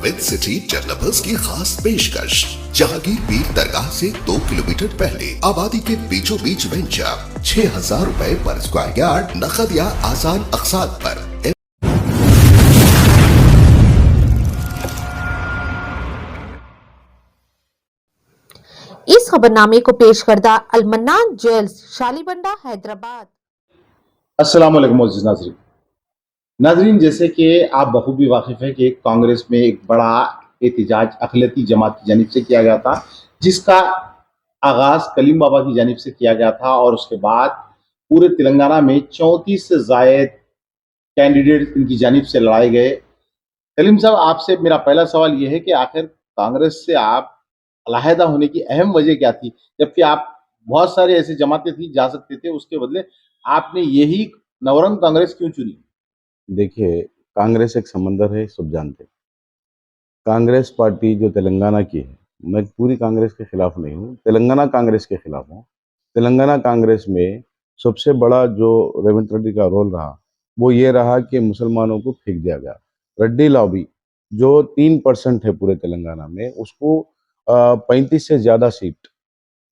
With city developers की खास पेशकश। जहांगीर पीर दरगाह से 2 किलोमीटर पहले आबादी के बीचों बीच वेंचर 6,000 रुपए पर स्क्वायर यार्ड, नकद या आसान अकसात पर। इस खबरनामे को पेश करदा अलमन्नान ज्वेल्स, शालीबंडा, हैदराबाद। अस्सलाम वालेकुम मोअज़्ज़िज़ नाज़रीन। नाज़रीन, जैसे कि आप बखूबी वाकिफ़ हैं कि कांग्रेस में एक बड़ा एहतिजाज अक़लियती जमात की जानिब से किया गया था, जिसका आगाज़ कलीम बाबा की जानिब से किया गया था और उसके बाद पूरे तेलंगाना में 34 से ज़ायद कैंडिडेट इनकी जानिब से लड़ाए गए। कलीम साहब, आपसे मेरा पहला सवाल ये है कि आखिर कांग्रेस से आप अलहदा होने की अहम वजह क्या थी? जबकि आप बहुत सारे ऐसे जमातें थी जा सकते थे, उसके बदले आपने यही नवरंग कांग्रेस क्यों चुनी? देखिए, कांग्रेस एक समंदर है, सब जानते हैं। कांग्रेस पार्टी जो तेलंगाना की है, मैं पूरी कांग्रेस के खिलाफ नहीं हूँ, तेलंगाना कांग्रेस के खिलाफ हूँ। तेलंगाना कांग्रेस में सबसे बड़ा जो रेवंत रेड्डी का रोल रहा, वो ये रहा कि मुसलमानों को फेंक दिया गया। रेड्डी लॉबी जो 3% है पूरे तेलंगाना में, उसको 35 से ज़्यादा सीट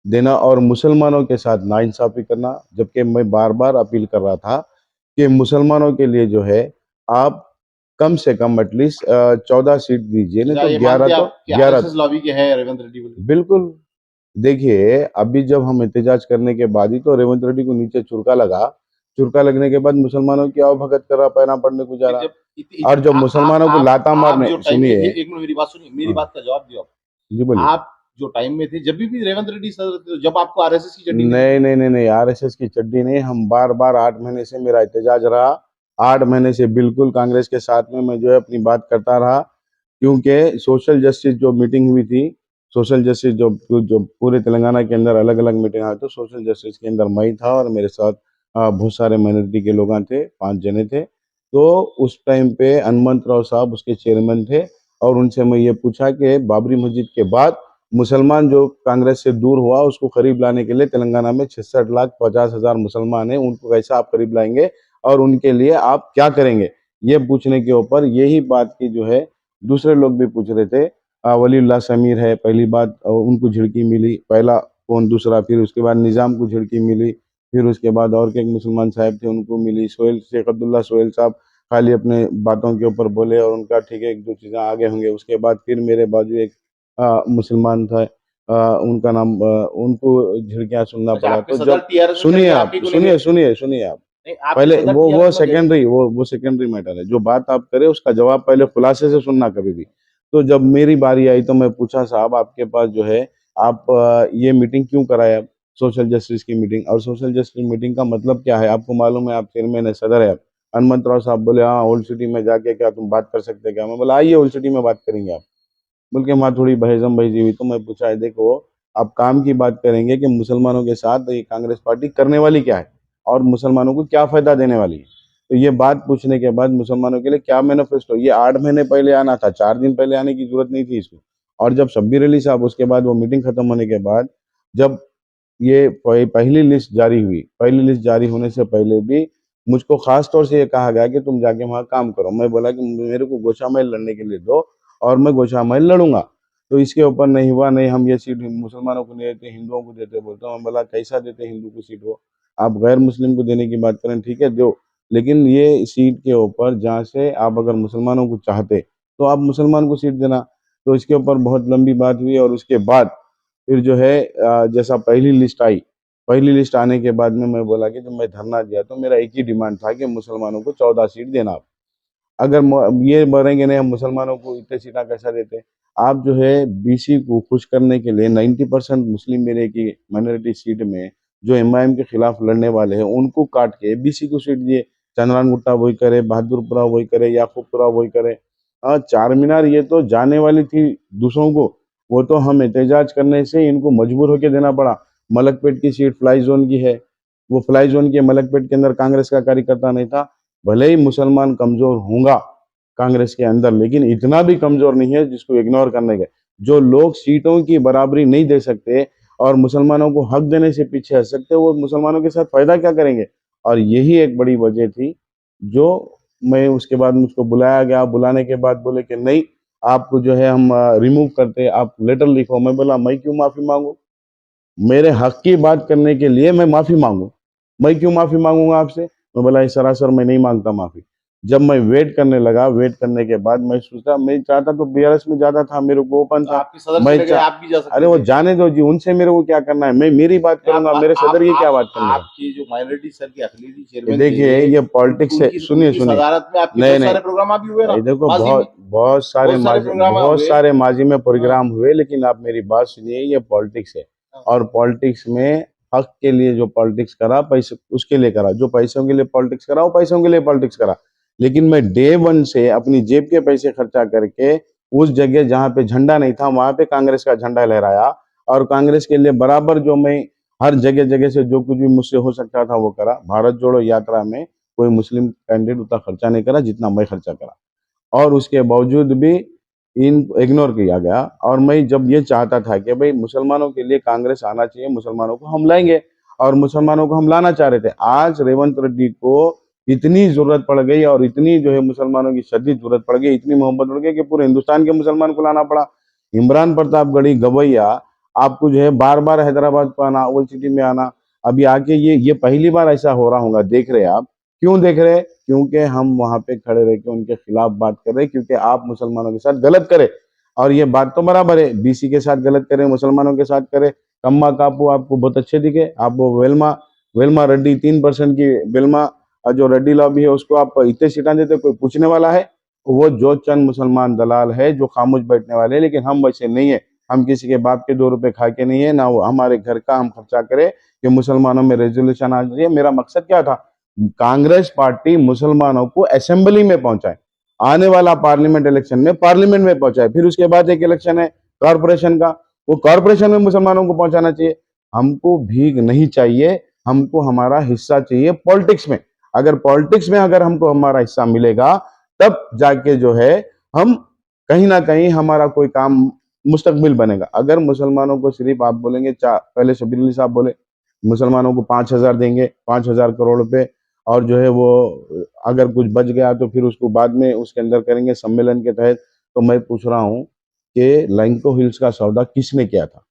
देना और मुसलमानों के साथ नाइंसाफ़ी करना, जबकि मैं बार-बार अपील कर रहा था कि मुसलमानों के लिए जो है आप कम से कम एटलीस्ट 14 सीट दीजिए, नहीं अच्छा, तो ये 11 मानते तो आप कि 11 आरएसएस लॉबी के हैं रेवंत रेड्डी बोले? बिल्कुल। देखिए, अभी जब हम एहतजाज करने के बाद ही तो रेवंत रेड्डी को नीचे चुरका लगा। चुरका लगने के बाद मुसलमानों की आवभगत कर रहा, पैना पढ़ने को जा फिर रहा जब और जब मुसलमानों को लाता आप मारने जो टाइम में थे, सुनिए। एक मिनट मेरी बात सुनिए, मेरी हाँ, बात का जवाब दियो आप। जी बोलिए। आप जो टाइम में थे, जब भी रेवंत रेड्डी सर थे, जब आपको आरएसएस की चड्डी नहीं, नहीं, नहीं, नहीं, आरएसएस की चड्डी नहीं, हम बार-बार 8 महीने से मेरा एहतजाज रहा। 8 महीने से बिल्कुल कांग्रेस के साथ में मैं जो है अपनी बात करता रहा, क्योंकि सोशल जस्टिस जो मीटिंग हुई थी, सोशल जस्टिस जो जो पूरे तेलंगाना के अंदर अलग-अलग मीटिंग आए, तो सोशल जस्टिस के अंदर मैं ही था और मेरे साथ बहुत सारे माइनॉरिटी के लोग थे, 5 जने थे। तो उस टाइम पे हनुमंत राव साहब उसके चेयरमैन थे और उनसे मैं ये पूछा कि बाबरी मस्जिद के बाद मुसलमान जो कांग्रेस से दूर हुआ, उसको करीब लाने के लिए तेलंगाना में 66,50,000 मुसलमान हैं, उनको कैसे आप करीब लाएँगे और उनके लिए आप क्या करेंगे? ये पूछने के ऊपर यही बात की जो है दूसरे लोग भी पूछ रहे थे। वलीउल्लाह समीर है, पहली बात उनको झिड़की मिली, पहला फ़ोन, दूसरा फिर उसके बाद निज़ाम को झिड़की मिली, फिर उसके बाद और के एक मुसलमान साहब थे, उनको मिली। सोहेल शेख अब्दुल्ला सोहेल साहब खाली अपने बातों के ऊपर बोले और उनका ठीक है, 1-2 चीज़ें आगे होंगे। उसके बाद फिर मेरे बाजू एक मुसलमान था, उनका नाम उनको झिड़कियाँ सुनना अच्छा, पड़ा। आपके तो सदर जब टीआरएस में चढ़ सुनिए के आप, आप ही को लेके सुनिए, सुनिए, सुनिए आप। नहीं, आपके पहले सदर वो टीआरएस में गए? सेकेंडरी वो सेकेंडरी मैटर है। जो बात आप करें उसका जवाब पहले खुलासे से सुनना कभी भी। तो जब मेरी बारी आई तो मैं पूछा, साहब आपके पास जो है आप ये मीटिंग क्यों कराए आप? सोशल जस्टिस की मीटिंग, और सोशल जस्टिस मीटिंग का मतलब क्या है? आपको मालूम है, आप चेयरमैन है, सदर है आप। हनुमंत राव साहब बोले, हाँ, ओल्ड सिटी में जाके क्या तुम बात कर सकते हैं क्या? मैं बोला, आइए ओल्ड सिटी में बात करेंगे आप। बोल के वहाँ थोड़ी बहस-जमबाजी हुई, तो मैं पूछा, देखो आप काम की बात करेंगे कि मुसलमानों के साथ ये कांग्रेस पार्टी करने वाली क्या है और मुसलमानों को क्या फ़ायदा देने वाली है? तो ये बात पूछने के बाद मुसलमानों के लिए क्या मैनिफेस्टो, ये 8 महीने पहले आना था, 4 दिन पहले आने की ज़रूरत नहीं थी इसको। और जब शब्बीर अली साहब उसके बाद वो मीटिंग खत्म होने के बाद जब ये पहली लिस्ट जारी हुई, पहली लिस्ट जारी होने से पहले भी मुझको ख़ास तौर से ये कहा गया कि तुम जाके वहाँ काम करो। मैं बोला कि मेरे को गोशामहल लड़ने के लिए दो और मैं गोशामहल लड़ूँगा। तो इसके ऊपर नहीं हुआ, नहीं हम ये सीट मुसलमानों को नहीं देते, हिंदुओं को देते। बोलता हूँ, मैं बोला कैसा देते हिंदू को सीट वो? आप गैर मुस्लिम को देने की बात करें, ठीक है दो, लेकिन ये सीट के ऊपर जहाँ से आप अगर मुसलमानों को चाहते, तो आप मुसलमान को सीट देना। तो इसके ऊपर बहुत लंबी बात हुई और उसके बाद फिर जो है जैसा पहली लिस्ट आई, पहली लिस्ट आने के बाद में मैं बोला कि जब मैं धरना दिया तो मेरा एक ही डिमांड था कि मुसलमानों को 14 सीट देना आप। अगर ये बोलेंगे नहीं हम मुसलमानों को इतने सीटें कैसा देते? आप जो है बीसी को खुश करने के लिए 90% मुस्लिम एरिया की माइनॉरिटी सीट में जो एमआईएम के खिलाफ लड़ने वाले हैं उनको काट के बीसी को सीट दिए। चंद्रान गुट्टा वही करे, बहादुरपुरा वही करे, याकूबपुरा वही करे। चार मीनार ये तो जाने वाली थी दूसरों को, वो तो हम एहतजाज करने से इनको मजबूर होके देना पड़ा। मलकपेट की सीट फ्लाई जोन की है, वो फ्लाई जोन की मलकपेट के अंदर कांग्रेस का कार्यकर्ता नहीं था। भले ही मुसलमान कमज़ोर होंगे कांग्रेस के अंदर, लेकिन इतना भी कमज़ोर नहीं है जिसको इग्नोर करने के। जो लोग सीटों की बराबरी नहीं दे सकते और मुसलमानों को हक देने से पीछे हट सकते, वो मुसलमानों के साथ फ़ायदा क्या करेंगे? और यही एक बड़ी वजह थी, जो मैं उसके बाद मुझको बुलाया गया। बुलाने के बाद बोले कि नहीं, आपको जो है हम रिमूव करते, आप लेटर लिखो। मैं बोला मैं क्यों माफी मांगू? मेरे हक की बात करने के लिए मैं माफी मांगू, मैं क्यों माफी मांगूंगा आपसे? मैं बोला ये सरासर मैं नहीं मांगता माफी। जब मैं वेट करने लगा, वेट करने के बाद मैं सोचा, मैं चाहता तो बीआरएस में ज्यादा था, मेरे को ओपन था। आपके सदर मैं चले गए, चा... आप भी जा अरे सकते वो थे। जाने दो जी, उनसे मेरे को क्या करना है? मैं मेरी बात करूंगा, मेरे सदर की क्या बात करनी है? आपके जो माइनॉरिटी सेल के अखिलेशी ये चेयरमैन देखिए, थे, ये पॉलिटिक्स है। सुनिए उनकी सुनिए, सदारत में आपके नहीं बहुत नहीं, सारे प्रोग्राम भी हुए ना ये देखो, माजी में, बहुत हुए। सारे माजी में हाँ, प्रोग्राम हुए, लेकिन आप मेरी बात सुनिए, ये पॉलिटिक्स है। हाँ। और पॉलिटिक्स में हक के लिए जो पॉलिटिक्स करा, पैसे उसके लिए करा, जो पैसों के लिए पॉलिटिक्स करा वो पैसों के लिए पॉलिटिक्स करा। लेकिन मैं डे वन से अपनी जेब के पैसे खर्चा करके उस जगह जहां पे झंडा नहीं था वहां पे कांग्रेस का झंडा लहराया, और कांग्रेस के लिए बराबर जो मैं हर जगह जगह से जो कुछ भी मुझसे हो सकता था वो करा। भारत जोड़ो यात्रा में कोई मुस्लिम कैंडिडेट उतना खर्चा नहीं करा जितना मैं खर्चा करा, और उसके बावजूद भी इन इग्नोर किया गया। और मैं जब ये चाहता था कि भाई मुसलमानों के लिए कांग्रेस आना चाहिए, मुसलमानों को हम लाएंगे, और मुसलमानों को हम लाना चाह रहे थे। आज रेवंत रेड्डी को इतनी जरूरत पड़ गई, और इतनी जो है मुसलमानों की शदीद जरूरत पड़ गई, इतनी मोहब्बत पड़ गई कि पूरे हिंदुस्तान के मुसलमान को लाना पड़ा। इमरान प्रतापगढ़ी गवैया आपको जो है बार बार हैदराबाद को आना, ओल्ड सिटी में आना, अभी आके ये पहली बार ऐसा हो रहा होगा, देख रहे हैं आप। क्यों देख रहे हैं? क्योंकि हम वहां पे खड़े रह के उनके खिलाफ बात कर रहे हैं, क्योंकि आप मुसलमानों के साथ गलत करें। और ये बात तो बराबर है, बीसी के साथ गलत करें, मुसलमानों के साथ करें। कम्मा कापू आपको बहुत अच्छे दिखे, आप वो वेलमा वेलमा रेड्डी 3% की वेलमा जो रेड्डी लॉबी है उसको आप इतने सीटा देते, कोई पूछने वाला है? वो जो चंद मुसलमान दलाल है जो खामोश बैठने वाले हैं, लेकिन हम वैसे नहीं है। हम किसी के बाप के 2 रुपए खा के नहीं है ना, वो हमारे घर का हम खर्चा करें कि मुसलमानों में रेजोल्यूशन आ जाए। मेरा मकसद क्या था? कांग्रेस पार्टी मुसलमानों को असेंबली में पहुंचाए, आने वाला पार्लियामेंट इलेक्शन में पार्लियामेंट में पहुंचाए, फिर उसके बाद एक इलेक्शन है कॉर्पोरेशन का, वो कॉर्पोरेशन में मुसलमानों को पहुंचाना चाहिए। हमको भीख नहीं चाहिए, हमको हमारा हिस्सा चाहिए पॉलिटिक्स में। अगर पॉलिटिक्स में अगर हमको हमारा हिस्सा मिलेगा, तब जाके जो है हम कहीं ना कहीं हमारा कोई काम मुस्तकबिल बनेगा। अगर मुसलमानों को सिर्फ आप बोलेंगे, पहले शबीर अली साहब बोले मुसलमानों को 5,000 देंगे, 5,000 करोड़ रुपए, और जो है वो अगर कुछ बच गया तो फिर उसको बाद में उसके अंदर करेंगे सम्मेलन के तहत। तो मैं पूछ रहा हूँ कि लैंको हिल्स का सौदा किसने किया था?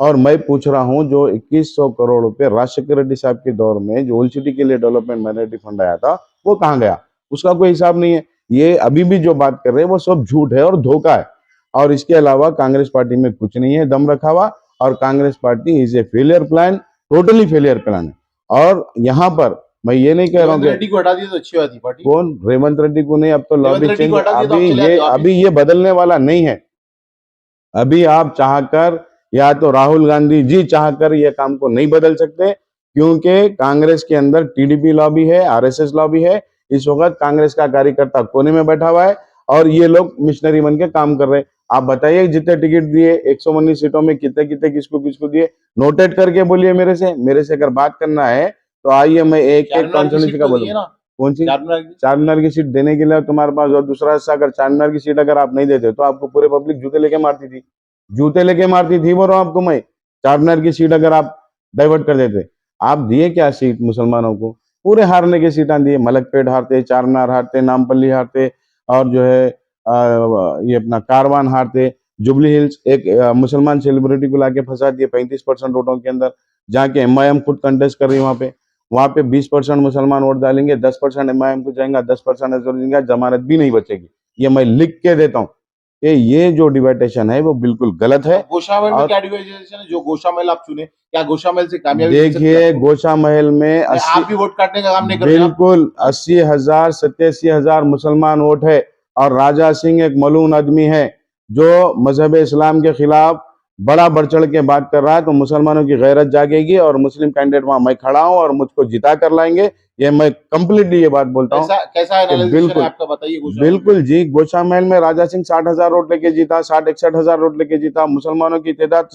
और मैं पूछ रहा हूँ जो 2100 करोड़ रुपए राजशेखर रेड्डी साहब के दौर में जो ओल्ड सिटी के लिए डेवलपमेंट माइनॉरिटी फंड आया था, वो कहाँ गया? उसका कोई हिसाब नहीं है। ये अभी भी जो बात कर रहे हैं वो सब झूठ है और धोखा है। और इसके अलावा कांग्रेस पार्टी में कुछ नहीं है दम रखा हुआ, और Congress party is a failure plan, totally failure plan है। और यहाँ पर मैं ये नहीं कह रहा हूँ रेवंत कि रेड्डी को हटा दिया तो अच्छी बात थी पार्टी। कौन रेवंत रेड्डी को नहीं, अब तो रेवंत लॉबी रेड्डी चेंज, को हटा दिया तो अभी आप चले ये आते वापिस। अभी ये बदलने वाला नहीं है। अभी आप चाहकर या तो राहुल गांधी जी चाहकर ये काम को नहीं बदल सकते, क्योंकि कांग्रेस के अंदर टीडीपी लॉबी है, आरएसएस लॉबी है। इस वक्त कांग्रेस का कार्यकर्ता कोने में बैठा हुआ है, और ये लोग मिशनरी बन के काम कर रहे हैं। आप बताइए जितने टिकट दिए 119 सीटों में कितने कितने किसको किसको दिए, नोटेट करके बोलिए मेरे से अगर बात करना है तो आइए, मैं एक एक कॉन्स्टिट्यूंसी का बोलूंगा। कौन सी? चार मीनार की सीट देने के लिए तुम्हारे पास, और दूसरा हिस्सा अगर चार मीनार की सीट अगर आप नहीं देते तो आपको पूरे पब्लिक जूते लेके मारती थी, जूते लेके मारती थी। बोल रहा हूं आपको मैं, चार मीनार की सीट अगर आप डाइवर्ट कर देते। आप दिए क्या सीट मुसलमानों को? पूरे हारने की सीटें दिए, मलकपेट हारते, चार मीनार हारते, नामपल्ली हारते, और जो है ये अपना कारवान हारते। जुबली हिल्स एक मुसलमान सेलिब्रिटी को लाके फंसा दिए 35% वोटों के अंदर, जहाँ के एमआईएम खुद कंटेस्ट कर रही है। वहां पे 20% मुसलमान वोट डालेंगे, 10% एमआईएम को जाएगा, 10% जाएगा, जमानत भी नहीं बचेगी। ये मैं लिख के देता हूँ कि ये जो डिवाइडेशन है वो बिल्कुल गलत है। गोशामहल में और क्या डिवाइडेशन है? जो गोशामहल आप चुने, क्या गोशामहल से कामयाबी मिल सकती है देखिए, आपको? गोशा महल में आप भी वोट काटने का काम नहीं कर रहे आप। बिल्कुल 80,000 87,000 मुसलमान वोट है, और राजा सिंह एक मलून आदमी है जो मजहब इस्लाम के खिलाफ बड़ा बढ़ चढ़ के बात कर रहा है। तो मुसलमानों की गैरत जागेगी, और मुस्लिम कैंडिडेट वहां मैं खड़ा हूं और मुझको जिता कर लाएंगे। ये मैं कंप्लीटली ये बात बोलता हूँ कैसा कि एनालिसिस है आपका, बताइए। बिल्कुल जी, गोशा महल में राजा सिंह 60,000 वोट लेके जीता, 60-61,000 वोट लेके जीता। मुसलमानों की तादाद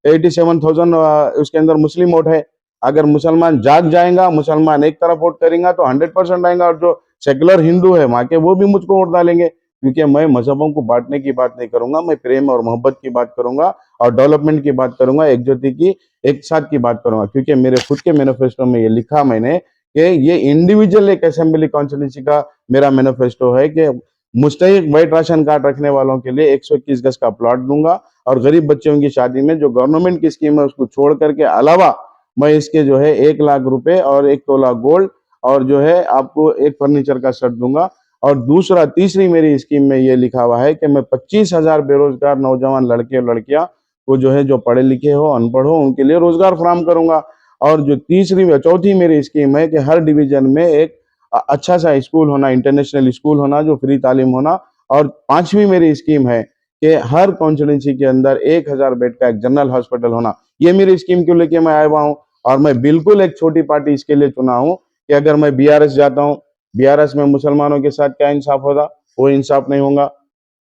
87,000 उसके अंदर मुस्लिम वोट है। अगर मुसलमान जाग जाएगा, मुसलमान एक तरफ वोट करेगा तो 100% आएगा, और जो सेकुलर हिंदू है वहां के वो भी मुझको वोट डालेंगे। क्योंकि मैं मजहबों को बांटने की बात नहीं करूंगा, मैं प्रेम और मोहब्बत की बात करूंगा, और डेवलपमेंट की बात करूंगा, एकजुटता की, एक साथ की बात करूंगा। क्योंकि मेरे खुद के मैनिफेस्टो में ये लिखा मैंने कि ये इंडिविजुअल एक असेंबली कॉन्स्टिट्यूंसी का मेरा मैनिफेस्टो है कि मुस्तहिक वाइट राशन कार्ड रखने वालों के लिए 121 गज का प्लॉट दूंगा, और गरीब बच्चों की शादी में जो गवर्नमेंट की स्कीम है उसको छोड़ करके अलावा मैं इसके जो है 1 लाख रुपए और 1 तोला गोल्ड और जो है आपको एक फर्नीचर का सेट दूंगा। और दूसरा तीसरी मेरी स्कीम में ये लिखा हुआ है कि मैं 25,000 बेरोजगार नौजवान लड़के और लड़कियां को जो है जो पढ़े लिखे हो अनपढ़ हो उनके लिए रोजगार फराहम करूंगा। और जो तीसरी व चौथी मेरी स्कीम है कि हर डिवीजन में एक अच्छा सा स्कूल होना, इंटरनेशनल स्कूल होना जो फ्री तालीम होना। और पांचवी मेरी स्कीम है कि हर कॉन्स्टिट्यूंसी के अंदर 1,000 बेड का एक जनरल हॉस्पिटल होना। ये मेरी स्कीम क्यों लेके मैं आया हुआ हूँ, और मैं बिल्कुल एक छोटी पार्टी इसके लिए चुना हूँ कि अगर मैं बीआरएस जाता हूँ, बीआरएस में मुसलमानों के साथ क्या इंसाफ होगा, वो इंसाफ नहीं होगा।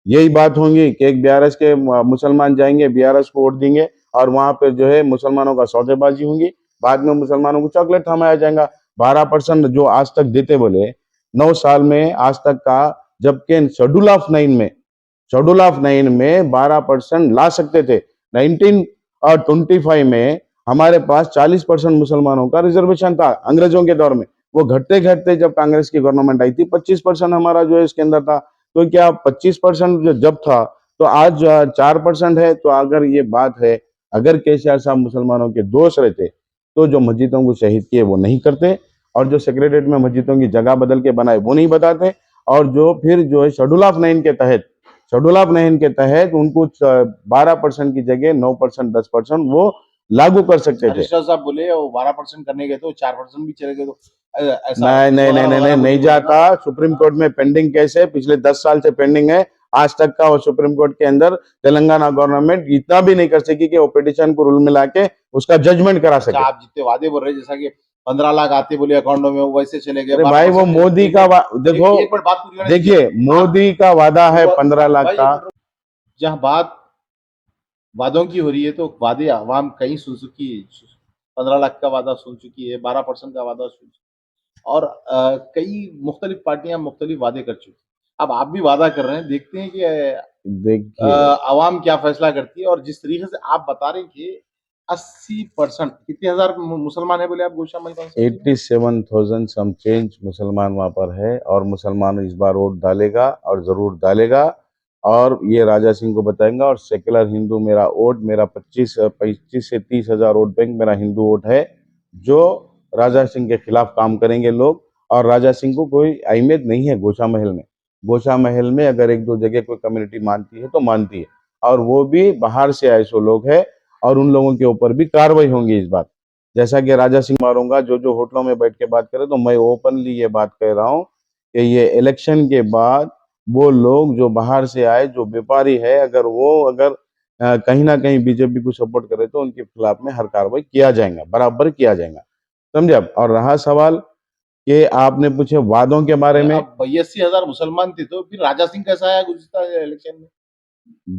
यही बात होगी कि एक बीआरएस के मुसलमान जाएंगे, बीआरएस को वोट देंगे और वहां पर जो है मुसलमानों का सौदेबाजी होगी, बाद में मुसलमानों को चॉकलेट थमाया जाएगा। 12% जो आज तक देते बोले 9 साल में आज तक का, जबकि शेड्यूल ऑफ 9 में 12% ला सकते थे। 1925 में हमारे पास 40% मुसलमानों का रिजर्वेशन था अंग्रेजों के दौर में। वो घटते घटते जब कांग्रेस की गवर्नमेंट आई थी 25% हमारा जो है इसके अंदर था। तो क्या 25% जब था तो आज 4% है। तो अगर ये बात है, अगर केसीआर साहब मुसलमानों के दोस्त रहते तो जो मस्जिदों को शहीद किए वो नहीं करते, और जो सेक्रेटरीट में मस्जिदों की जगह बदल के बनाए वो नहीं बताते, और जो फिर जो है शेड्यूल ऑफ 9 के तहत उनको 12% की जगह 9%, 10% वो लागू कर सकते थे। हरीश साहब बोले वो 12% करने गए तो 4% भी चले गए तो ऐसा नहीं जाता। सुप्रीम कोर्ट में पेंडिंग केस है, पिछले 10 साल से पेंडिंग है आज तक का। और सुप्रीम कोर्ट के अंदर तेलंगाना गवर्नमेंट इतना भी नहीं कर सकी कि वो पिटिशन को रूल में लाके उसका जजमेंट करा सके। आप जितने वादे बोल रहे हैं जैसा कि 15 लाख आते बोले अकाउंटों में, वैसे चले गए। अरे भाई वो मोदी का देखो, देखिए मोदी का वादा है 15 लाख का। जहाँ बात वादों की हो रही है तो वादे आवाम कहीं सुन चुकी है। 15 लाख का वादा सुन चुकी है, 12% का वादा सुन चुकी है, और कई मुख्तलिफ पार्टियां मुख्तलिफ वादे कर चुकी। अब आप भी वादा कर रहे हैं, देखते हैं कि देखिए आवाम क्या फैसला करती है। और जिस तरीके से आप बता रहे हैं कि 80% कितने हजार मुसलमान है बोले आप गोशामल का? 87,000 सम चेंज मुसलमान वहां पर है, और मुसलमान इस बार वोट डालेगा और जरूर डालेगा। और ये राजा सिंह को बताएंगा। और सेकुलर हिंदू मेरा वोट, मेरा 25 से 30 हजार वोट बैंक मेरा हिंदू वोट है, जो राजा सिंह के खिलाफ काम करेंगे लोग। और राजा सिंह को कोई अहमियत नहीं है गोशा महल में। गोशा महल में अगर एक दो जगह कोई कम्युनिटी मानती है तो मानती है, और वो भी बाहर से आए सो लोग हैं, और उन लोगों के ऊपर भी कार्रवाई होंगी इस बार। जैसा कि राजा सिंह मारूंगा जो जो होटलों में बैठ के बात करे, तो मैं ओपनली ये बात कह रहा हूँ कि ये इलेक्शन के बाद वो लोग जो बाहर से आए, जो व्यापारी है, अगर कहीं ना कहीं बीजेपी को सपोर्ट करे तो उनके खिलाफ में हर कार्रवाई किया जाएगा, बराबर किया जाएगा, समझे आप। और रहा सवाल कि आपने पूछे वादों के बारे में, 82,000 मुसलमान थे तो फिर राजा सिंह कैसा आया गुज़श्ता इलेक्शन में?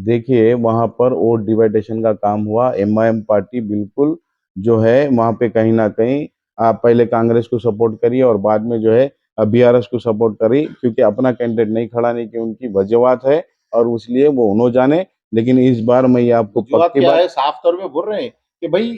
देखिए वहां पर वोट डिवाइडेशन का काम हुआ। एमआईएम पार्टी बिल्कुल जो है वहां पे कहीं ना कहीं आप पहले कांग्रेस को सपोर्ट करी और बाद में जो है बीआरएस को सपोर्ट करी, क्योंकि अपना कैंडिडेट नहीं खड़ा नहीं की उनकी वजूहत है, और इसलिए वो उन्होंने जाने। लेकिन इस बार मैं ये आपको पक्की क्या बात है, साफ तौर पे बोल रहे हैं कि भाई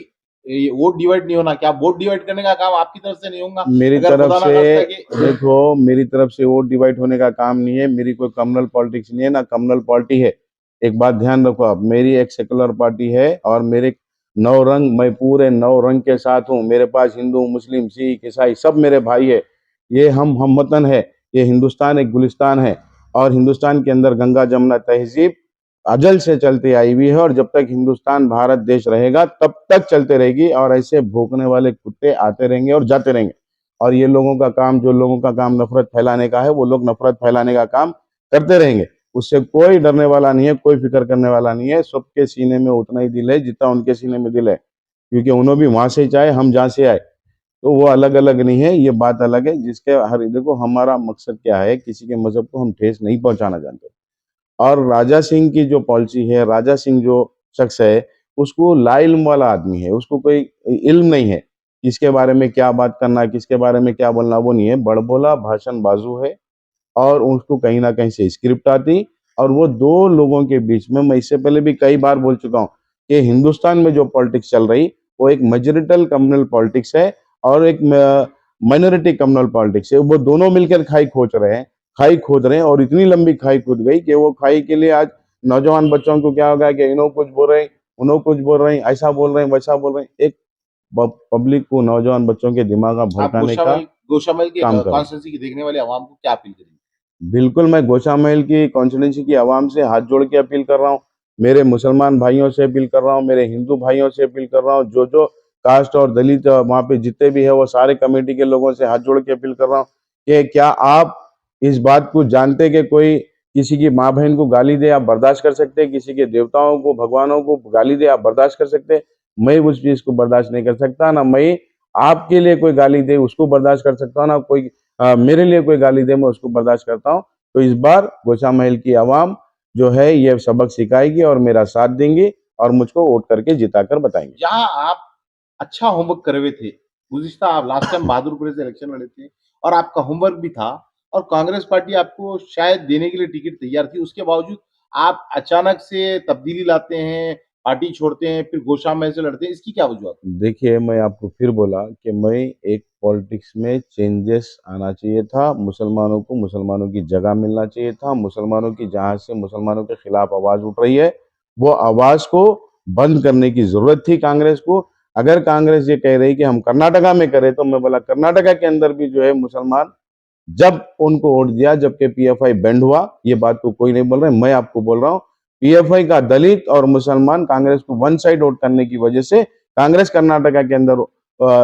ये वोट डिवाइड नहीं होना। क्या वोट डिवाइड करने का काम आपकी तरफ से नहीं होगा? मेरी अगर तरफ खुदा ना से खास्ता कि देखो, मेरी तरफ से वोट डिवाइड होने का काम नहीं है। मेरी कोई कम्युनल पॉलिटिक्स नहीं है, ना कम्युनल पार्टी है। एक बात ध्यान रखो आप, मेरी एक सेकुलर पार्टी है, और मेरे 9 रंग, मैं पूरे 9 रंग के साथ हूँ। मेरे पास हिंदू, मुस्लिम, सिख, ईसाई सब मेरे भाई है। ये हम वतन है। ये हिंदुस्तान एक गुलिस्तान है, और हिंदुस्तान के अंदर गंगा जमुना तहजीब अजल से चलती आई हुई है, और जब तक हिंदुस्तान भारत देश रहेगा तब तक चलते रहेगी। और ऐसे भौंकने वाले कुत्ते आते रहेंगे और जाते रहेंगे। और ये लोगों का काम, जो लोगों का काम नफरत फैलाने का है, वो लोग नफरत फैलाने का काम करते रहेंगे। उससे कोई डरने वाला नहीं है, कोई फिक्र करने वाला नहीं है। सबके सीने में उतना ही दिल है जितना उनके सीने में दिल है, क्योंकि उन्होंने भी वहां से चाहे, हम जहाँ से आए, तो वो अलग अलग नहीं है। ये बात अलग है। जिसके हर देखो, हमारा मकसद क्या है, किसी के मजहब को हम ठेस नहीं पहुंचाना चाहते। और राजा सिंह की जो पॉलिसी है, राजा सिंह जो शख्स है, उसको लाइल्म वाला आदमी है, उसको कोई इल्म नहीं है किसके बारे में क्या बात करना, किसके बारे में क्या बोलना, वो नहीं है। बड़बोला भाषण बाजू है, और उसको कहीं ना कहीं से स्क्रिप्ट आती। और वो दो लोगों के बीच में, मैं इससे पहले भी कई बार बोल चुका हूँ कि हिंदुस्तान में जो पॉलिटिक्स चल रही, वो एक मेजोरिटल कम्युनल पॉलिटिक्स है और एक माइनॉरिटी कम्युनल पॉलिटिक्स है। वो दोनों मिलकर खाई खोच रहे हैं। खाई खोद रहे हैं, और इतनी लंबी खाई खोद गई कि वो खाई के लिए आज नौजवान बच्चों को क्या होगा कि इन्हों कुछ बोल रहे हैं, उन्हों कुछ बोल रहे हैं, ऐसा बोल रहे हैं, वैसा बोल रहे हैं। एक पब्लिक को, नौजवान बच्चों के दिमाग का आप भड़काने का गोशामहल की काम करो। कॉन्स्टिट्यूंसी की देखने वाले आवाम को क्या अपील करेंगे? बिल्कुल, मैं गोशामहल की कॉन्स्टिट्यूंसी की आवाम से हाथ जोड़ के अपील कर रहा हूँ, मेरे मुसलमान भाइयों से अपील कर रहा हूँ, मेरे हिंदू भाइयों से अपील कर रहा हूँ, जो जो कास्ट और दलित वहाँ पे जितने भी है वो सारे कमेटी के लोगों से हाथ जोड़ के अपील कर रहा हूँ कि क्या आप इस बात को जानते कि कोई किसी की माँ बहन को गाली दे आप बर्दाश्त कर सकते हैं, किसी के देवताओं को, भगवानों को गाली दे आप बर्दाश्त कर सकते हैं? मैं उस चीज को बर्दाश्त नहीं कर सकता, ना मैं आपके लिए कोई गाली दे उसको बर्दाश्त कर सकता हूँ, ना कोई मेरे लिए कोई गाली दे मैं उसको बर्दाश्त करता हूँ। तो इस बार गोशामहल की आवाम जो है ये सबक सिखाएगी और मेरा साथ देंगी और मुझको वोट करके जिताकर बताएंगे। जहाँ आप अच्छा होमवर्क करे हुए थे, गुज़िश्ता आप लास्ट टाइम बहादुरपुर से इलेक्शन लड़े थे और आपका होमवर्क भी था और कांग्रेस पार्टी आपको शायद देने के लिए टिकट तैयार थी, उसके बावजूद आप अचानक से तब्दीली लाते हैं, पार्टी छोड़ते हैं, फिर गोशामहल से लड़ते हैं, इसकी क्या वजूहत है? देखिए, मैं आपको फिर बोला कि मैं एक पॉलिटिक्स में चेंजेस आना चाहिए था, मुसलमानों को मुसलमानों की जगह मिलना चाहिए था, मुसलमानों की जहाँ से मुसलमानों के खिलाफ आवाज़ उठ रही है, वो आवाज़ को बंद करने की ज़रूरत थी कांग्रेस को। अगर कांग्रेस ये कह रही कि हम कर्नाटका में करें, तो मैं बोला कर्नाटका के अंदर भी जो है मुसलमान जब उनको वोट दिया, जबकि पीएफआई बैंड हुआ, ये बात को कोई नहीं बोल रहा है, मैं आपको बोल रहा हूँ। पीएफआई का दलित और मुसलमान कांग्रेस को वन साइड वोट करने की वजह से कांग्रेस कर्नाटका के अंदर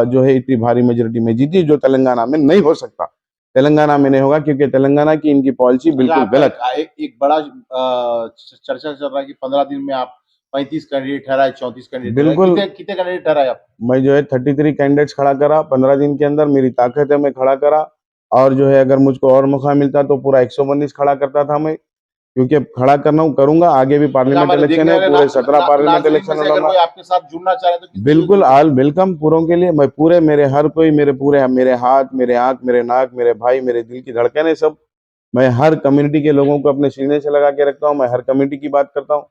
जो है इतनी भारी मेजोरिटी में जीती, जो तेलंगाना में नहीं हो सकता। तेलंगाना में नहीं होगा क्योंकि तेलंगाना की इनकी पॉलिसी अच्छा बिल्कुल आपका गलत। एक बड़ा चर्चा चल रहा है कि 15 दिन में आप 35 कैंडिडेट ठहराए, 34 कैंडिडेट ठहराए, बिल्कुल, कितने कितने कैंडिडेट ठहराए आप? मैं जो है 33 कैंडिडेट्स खड़ा करा 15 दिन के अंदर, मेरी ताकत है मैं खड़ा करा। और जो है अगर मुझको और मौका मिलता तो पूरा 119 खड़ा करता था मैं, क्योंकि खड़ा करना हूँ करूंगा। आगे भी अच्छा पार्लियामेंट हमारे इलेक्शन देखने है, वाले पूरे 17 पार्लियामेंट नाज़रीन में इलेक्शन से अगर लड़ूंगा। कोई आपके साथ जुड़ना चाह रहे हैं तो किस तरीके से जुड़ बिल्कुल, सकते ऑल वेलकम पूरों के लिए। मैं पूरे मेरे हर कोई मेरे पूरे मेरे हाथ, मेरे आँख, मेरे नाक, मेरे भाई, मेरे दिल की धड़कनें सब मैं हर कम्युनिटी के लोगों को अपने सीने से लगा के रखता हूँ। मैं हर कम्युनिटी की बात करता हूँ,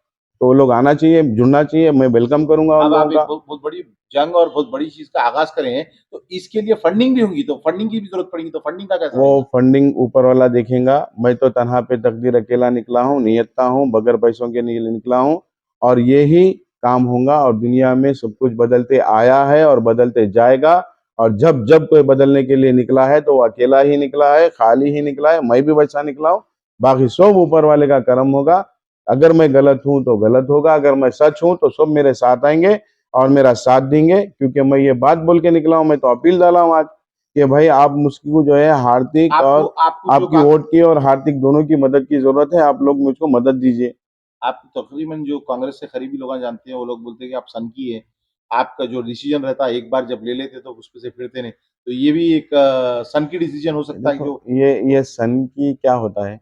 तो वो लोग आना चाहिए, जुड़ना चाहिए, मैं वेलकम करूंगा हैं? उन अब लोगों आप एक का। बहुत बहुत बड़ी जंग और बहुत बड़ी चीज़ का आगाज़ करे हैं, तो इसके लिए फंडिंग भी होंगी, तो फंडिंग की भी ज़रूरत पड़ेगी, तो फंडिंग का कैसा वो रहेगा? फंडिंग ऊपर वाला देखेगा। मैं तो तनहा पे तकदीर अकेला निकला हूँ, नियत्ता हूँ, बगैर पैसों के नहीं निकला हूँ। और यही काम होगा, और दुनिया में सब कुछ बदलते आया है और बदलते जाएगा। और जब जब कोई बदलने के लिए निकला है तो वो अकेला ही निकला है, खाली ही निकला है। मैं भी वैसा निकला हूँ, बाकी सब ऊपर वाले का करम होगा। अगर मैं गलत हूँ तो गलत होगा, अगर मैं सच हूँ तो सब मेरे साथ आएंगे और मेरा साथ देंगे, क्योंकि मैं ये बात बोल के निकला हूँ। मैं तो अपील डाला हूँ आज कि भाई आप मुझको जो है हार्दिक आपको और आपको जो आपकी का वोट की और हार्दिक दोनों की मदद की जरूरत है, आप लोग मुझको मदद दीजिए। आप तकरीबन जो कांग्रेस से करीबी लोग जानते हैं, वो लोग बोलते हैं कि आप सनकी हैं। आपका जो डिसीज़न रहता है, एक बार जब ले लेते तो उसपे से फिरते नहीं। तो ये भी एक सनकी डिसीज़न हो सकता है देखो, जो ये सन की क्या होता है,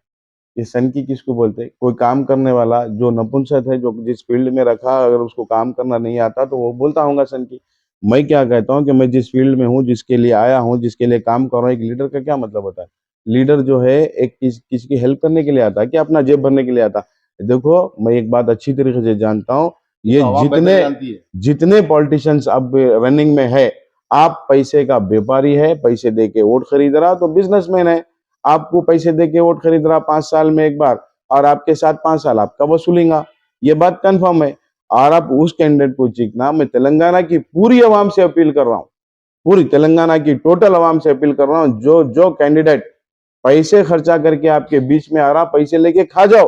ये सन की किसको बोलते हैं? कोई काम करने वाला जो नपुंसक है, जो जिस फील्ड में रखा, अगर उसको काम करना नहीं आता तो वो बोलता होगा सन की। मैं क्या कहता हूँ कि मैं जिस फील्ड में हूँ, जिसके लिए आया हूँ, जिसके लिए काम कर रहा हूँ, एक लीडर का क्या मतलब होता है? लीडर जो है एक किसी की हेल्प करने के लिए आता है, कि अपना जेब भरने के लिए आता है? देखो, मैं एक बात अच्छी तरीके से जानता हूँ, ये ये तो आवाम बेहतर जितने जानती है। जितने पॉलिटिशियंस अब रनिंग में है, आप पैसे का व्यापारी है, पैसे दे के वोट खरीद रहा तो बिजनेसमैन है। आपको पैसे दे के वोट खरीद रहा 5 साल में एक बार, और आपके साथ 5 साल आपका वसूलेगा, ये बात कंफर्म है। और आप उस कैंडिडेट को चीखना, मैं तेलंगाना की पूरी आवाम से अपील कर रहा हूँ, पूरी तेलंगाना की टोटल आवाम से अपील कर रहा हूँ, जो जो कैंडिडेट पैसे खर्चा करके आपके बीच में आ रहा, पैसे लेके खा जाओ,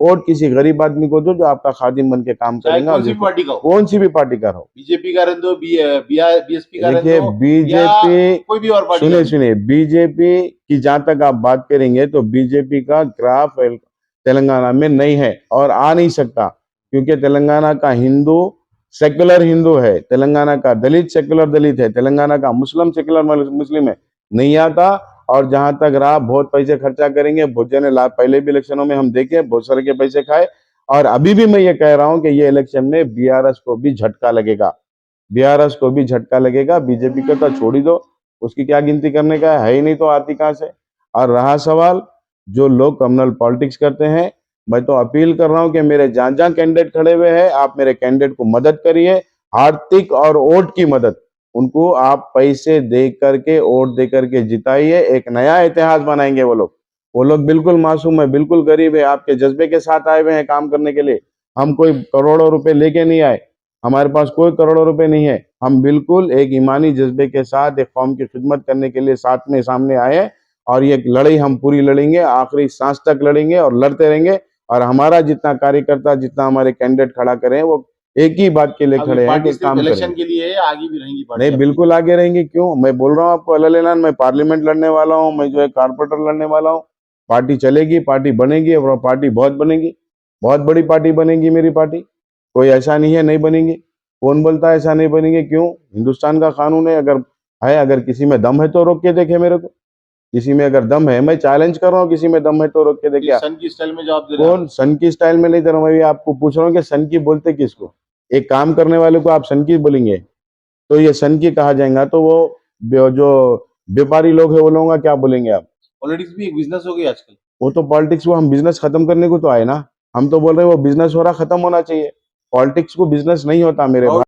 वोट किसी गरीब आदमी को दो जो आपका खादिम बन के काम चाहे करेगा, और कौन-सी भी जिसको पार्टी का हो, कौन सी भी पार्टी का हो। बीजेपी का रहने दो, बीएसपी का रहने देखिए, दो या बीजेपी, कोई भी और पार्टी का सुनिए रहने दो। सुनिए, बीजेपी की जहां तक आप बात करेंगे तो बीजेपी का ग्राफ तेलंगाना में नहीं है और आ नहीं सकता, क्योंकि तेलंगाना का हिंदू सेक्युलर हिंदू है, तेलंगाना का दलित सेक्युलर दलित है, तेलंगाना का मुस्लिम सेक्युलर मुस्लिम है, नहीं आता। और जहां तक रहा बहुत पैसे खर्चा करेंगे, बहुत जने पहले भी इलेक्शनों में हम देखे, बहुत सारे के पैसे खाए। और अभी भी मैं ये कह रहा हूं कि ये इलेक्शन में बीआरएस को भी झटका लगेगा, बीआरएस को भी झटका लगेगा। बीजेपी का तो छोड़ ही दो, उसकी क्या गिनती करने का है ही नहीं, तो आती कहां से? और रहा सवाल जो लोग कम्युनल पॉलिटिक्स करते हैं, मैं तो अपील कर रहा हूं कि मेरे जहां जहां कैंडिडेट खड़े हुए हैं, आप मेरे कैंडिडेट को मदद करिए, आर्थिक और वोट की मदद। उनको आप पैसे दे करके, वोट दे करके जिताइए, एक नया इतिहास बनाएंगे वो लोग। वो लोग बिल्कुल मासूम है, बिल्कुल गरीब है, आपके जज्बे के साथ आए हुए हैं काम करने के लिए। हम कोई करोड़ों रुपए लेके नहीं आए, हमारे पास कोई करोड़ों रुपए नहीं है। हम बिल्कुल एक ईमानी जज्बे के साथ एक कौम की खिदमत करने के लिए साथ में सामने आए हैं, और ये लड़ाई हम पूरी लड़ेंगे, आखिरी सांस तक लड़ेंगे और लड़ते रहेंगे। और हमारा जितना कार्यकर्ता, जितना हमारे कैंडिडेट खड़ा करें, वो एक ही बात के लिए अभी खड़े हैं पार्टी कि सिर्फ काम इलेक्शन करेंगे। के लिए है, आगे भी रहेंगी पार्टी नहीं, आपकी? बिल्कुल आगे रहेंगे। क्यों, मैं बोल रहा हूँ आपको अल्लाह, मैं पार्लियामेंट लड़ने वाला हूँ, मैं जो है कारपोरेटर लड़ने वाला हूँ। पार्टी चलेगी, पार्टी बनेगी, और पार्टी बहुत बनेगी, बहुत बड़ी पार्टी बनेगी मेरी पार्टी। कोई ऐसा नहीं है नहीं बनेगी। कौन बोलता है ऐसा नहीं बनेगी? क्यों, हिंदुस्तान का कानून है, अगर किसी में दम है तो रोक के देखे मेरे को। किसी में अगर दम है, मैं चैलेंज कर रहा हूँ, किसी में दम है तो रोक के देखे। ये सन की स्टाइल में जवाब दे रहे हैं कौन सन की स्टाइल में नहीं दे रहा हूँ, मैं भी आपको पूछ रहा हूँ कि सन की बोलते किसको? एक काम करने वाले को आप सन की बोलेंगे तो ये सन की कहा जाएगा, तो वो जो व्यापारी लोग है वो लोगों का क्या बोलेंगे आप? पॉलिटिक्स भी एक बिजनेस हो गई आजकल। वो तो पॉलिटिक्स, वो हम बिजनेस खत्म करने को तो आए ना। हम तो बोल रहे हैं वो बिजनेस हो रहा, खत्म होना चाहिए। पॉलिटिक्स को बिजनेस नहीं होता मेरे भाई।